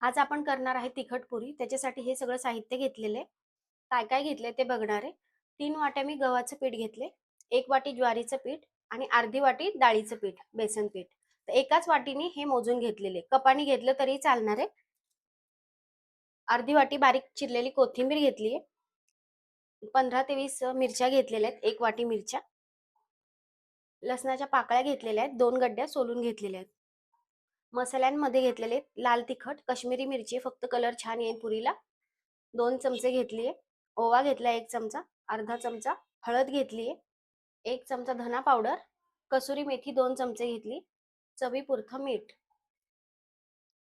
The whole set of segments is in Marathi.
आज आपण करणार आहे तिखट पुरी. त्याच्यासाठी हे सगळं साहित्य घेतलेले. काय काय घेतले ते बघणार आहे. 3 वाट्या मी गव्हाचं पीठ घेतले, 1 वाटी ज्वारीचं पीठ आणि अर्धी वाटी डाळीचं पीठ, बेसन पीठ. तर एकाच वाटीने हे मोजून घेतलेले. कपाने घेतलं तरी चालणार आहे. अर्धी वाटी बारीक चिरलेली कोथिंबीर घेतली आहे. 15 ते 20 मिरच्या घेतलेल्या आहेत, 1 वाटी मिरच्या. लसणाच्या पाकळ्या घेतलेल्या आहेत, 2 गड्ड्या सोलून घेतलेल्या आहेत. मसाल्यांमध्ये घेतलेले लाल तिखट, काश्मीरी मिरची फक्त कलर छान येईल पुरीला, 2 चमचे घेतलीये. ओवा घेतला 1 चमचा, अर्धा चमचा हळद घेतलीये, 1 चमचा धना पावडर, कसुरी मेथी 2 चमचे घेतली, चवीपुरतं मीठ.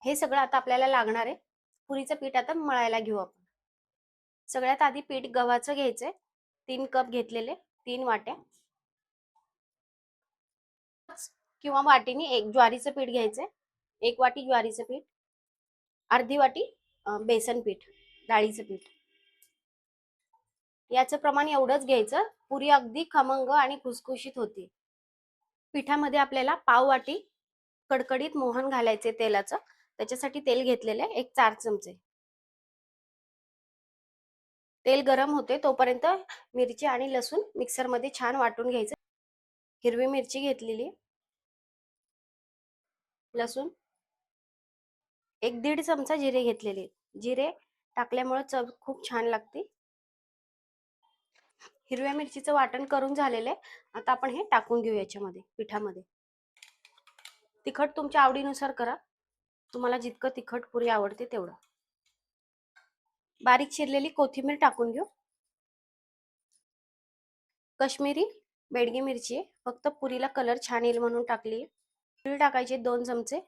हे सगळं आता आपल्याला लागणार आहे. पुरीचं पीठ आता मळायला घेऊ आपण. सगळ्यात आधी पीठ गव्हाचं घ्यायचंय. 3 कप घेतलेले, 3 वाट्या. किंवा वाटीने एक ज्वारीचं पीठ घ्यायचंय. 1 वाटी ज्वारीचं पीठ, अर्धी वाटी बेसन पीठ, डाळीचं पीठ. याचं प्रमाण एवढंच घ्यायचं. पुरी अगदी खमंग आणि खुसखुशीत होती. पिठामध्ये आपल्याला पाव वाटी कडकडीत मोहन घालायचे तेलाचं. त्याच्यासाठी तेल घेतलेलं आहे 4 चमचे. तेल गरम होते तोपर्यंत मिरची आणि लसूण मिक्सरमध्ये छान वाटून घ्यायचं. हिरवी मिरची घेतलेली, लसूण, 1-1.5 चमचा जिरे घेतलेले. जिरे टाकल्यामुळे चव खूप छान लागते. हिरव्या मिरचीचं वाटण करून झालेलं आहे. आता आपण हे टाकून घेऊ याच्यामध्ये, पिठामध्ये. तिखट तुमच्या आवडीनुसार करा. तुम्हाला जितकं तिखट पुरी आवडते तेवढं. बारीक चिरलेली कोथिंबीर टाकून घेऊ. काश्मीरी बेडगी मिरची आहे, फक्त पुरीला कलर छान येईल म्हणून टाकली. तीळ टाकायचे 2 चमचे.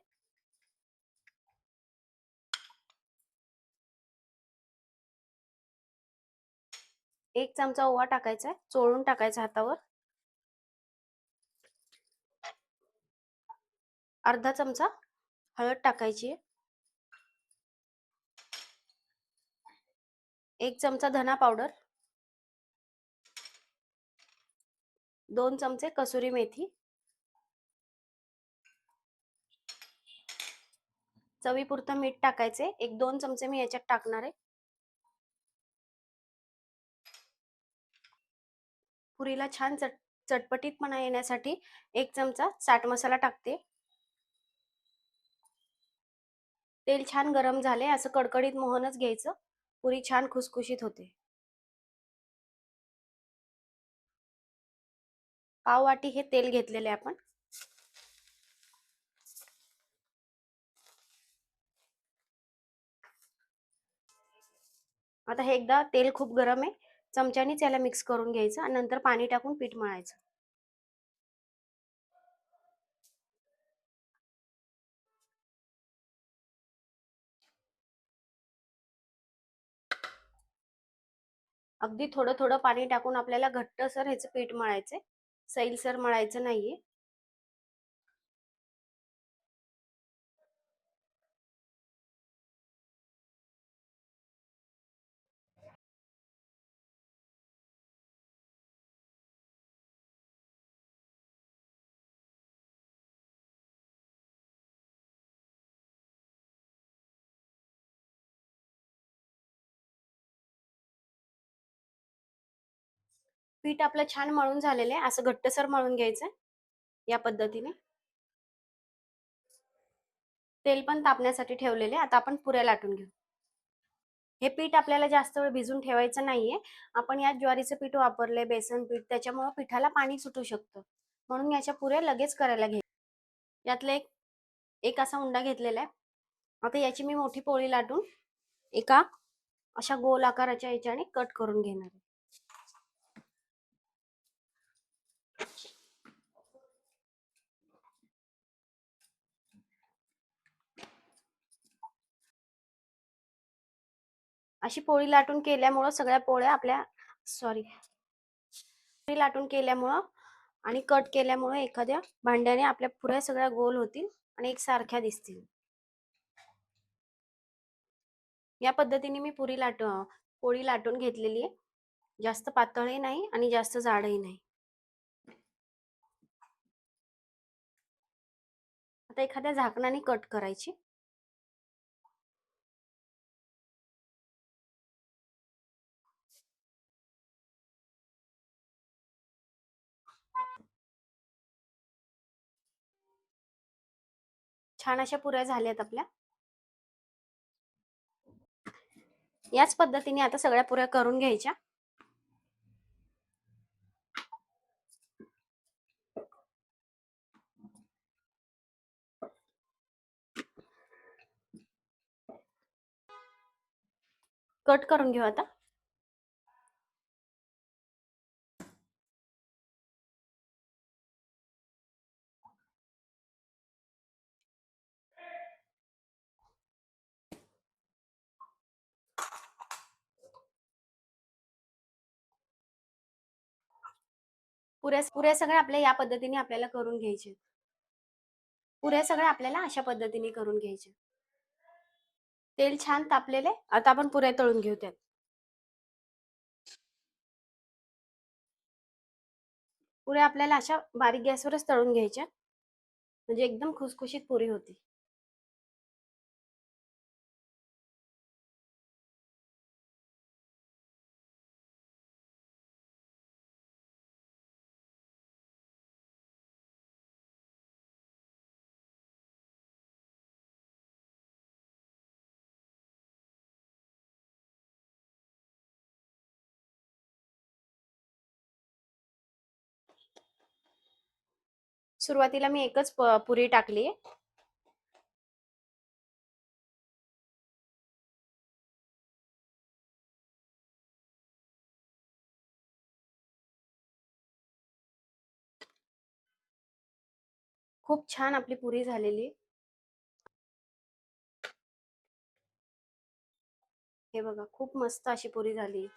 एक चमचा ओवा टाकायचा, चोळून टाकायचा हातावर. अर्धा चमचा हळद टाकायची. 1 चमचा धना पावडर, 2 चमचे कसुरी मेथी, चवीपुरतं मीठ टाकायचे. 1-2 चमचे मी याच्यात टाकणार आहे. पुरीला छान चटपटीतपणा येण्यासाठी 1 चमचा चाट मसाला टाकते. तेल छान गरम झाले, असं कडकडीत मोहनच घ्यायचं. पुरी छान खुसखुशीत होते. पाव वाटी हे तेल घेतलेले आपण. आता हे एकदा तेल खूप गरम आहे, चमच्यानीच याला मिक्स करून घ्यायचं आणि नंतर पाणी टाकून पीठ मळायचं. अगदी थोडं थोडं पाणी टाकून आपल्याला घट्टसर ह्याचं पीठ मळायचंय, सैलसर मळायचं नाहीये. पीठ आपलं छान मळून झालेलं आहे, असं घट्टसर मळून घ्यायचंय या पद्धतीने. तेल पण तापण्यासाठी ठेवलेले. आता आपण पुऱ्या लाटून घेऊ. हे पीठ आपल्याला जास्त वेळ भिजून ठेवायचं नाहीये. आपण यात ज्वारीचं पीठ वापरले, बेसन पीठ, त्याच्यामुळे पिठाला पाणी सुटू शकतं. म्हणून याच्या पुऱ्या लगेच करायला घ्यायच्या. यातला एक एक असा उंडा घेतलेला आहे. आता याची मी मोठी पोळी लाटून एका अशा गोल आकाराच्या याच्याने कट करून घेणार आहे. अशी पोळी लाटून केल्यामुळं सगळ्या पोळ्या आपल्या सॉरी पोळी लाटून केल्यामुळं आणि कट केल्यामुळं एखाद्या भांड्याने आपल्या पुऱ्या सगळ्या गोल होतील आणि एकसारख्या दिसतील. या पद्धतीने मी पोळी लाटून घेतलेली आहे. जास्त पातळही नाही आणि जास्त जाडही नाही. आता एखाद्या झाकणाने कट करायची. छान अशा पुऱ्या झाल्यात आपल्या. याच पद्धतीने आता सगळ्या पुऱ्या करून घ्यायच्या. कट करून घेऊ आता. पुऱ्या पुऱ्या सगळ्या आपल्या या पद्धतीने आपल्याला करून घ्यायचे. पुऱ्या सगळ्या आपल्याला अशा पद्धतीने करून घ्यायचे. तेल छान तापलेले. आता आपण पुऱ्या तळून घेऊ त्यात. पुऱ्या आपल्याला अशा बारीक गॅसवरच तळून घ्यायच्या, म्हणजे एकदम खुसखुशीत पुरी होती. सुरुवातीला मी एकच पुरी टाकली. खूप छान आपली पुरी झालेली. हे बघा, खूप मस्त अशी पुरी झाली.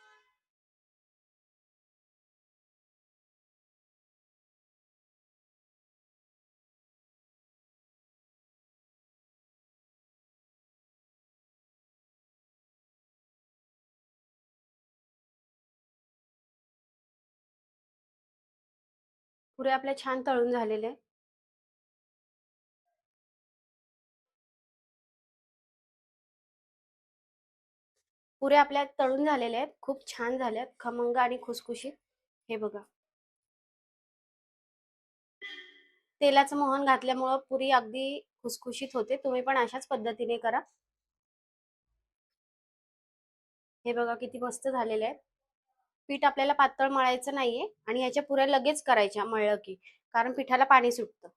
पुऱ्या आपल्या छान तळून झालेल्या. पुऱ्या आपल्या तळून झालेल्या आहेत. खूप छान झाल्यात, खमंग आणि खुसखुशीत. हे बघा, तेलाचं मोहन घातल्यामुळं पुरी अगदी खुसखुशीत होते. तुम्ही पण अशाच पद्धतीने करा. हे बघा किती मस्त झालेले आहेत. पीठ आपल्याला पातळ मळायचं नाहीये आणि याच्या पुऱ्या लगेच करायच्या मळलं की, कारण पिठाला पाणी सुटतं.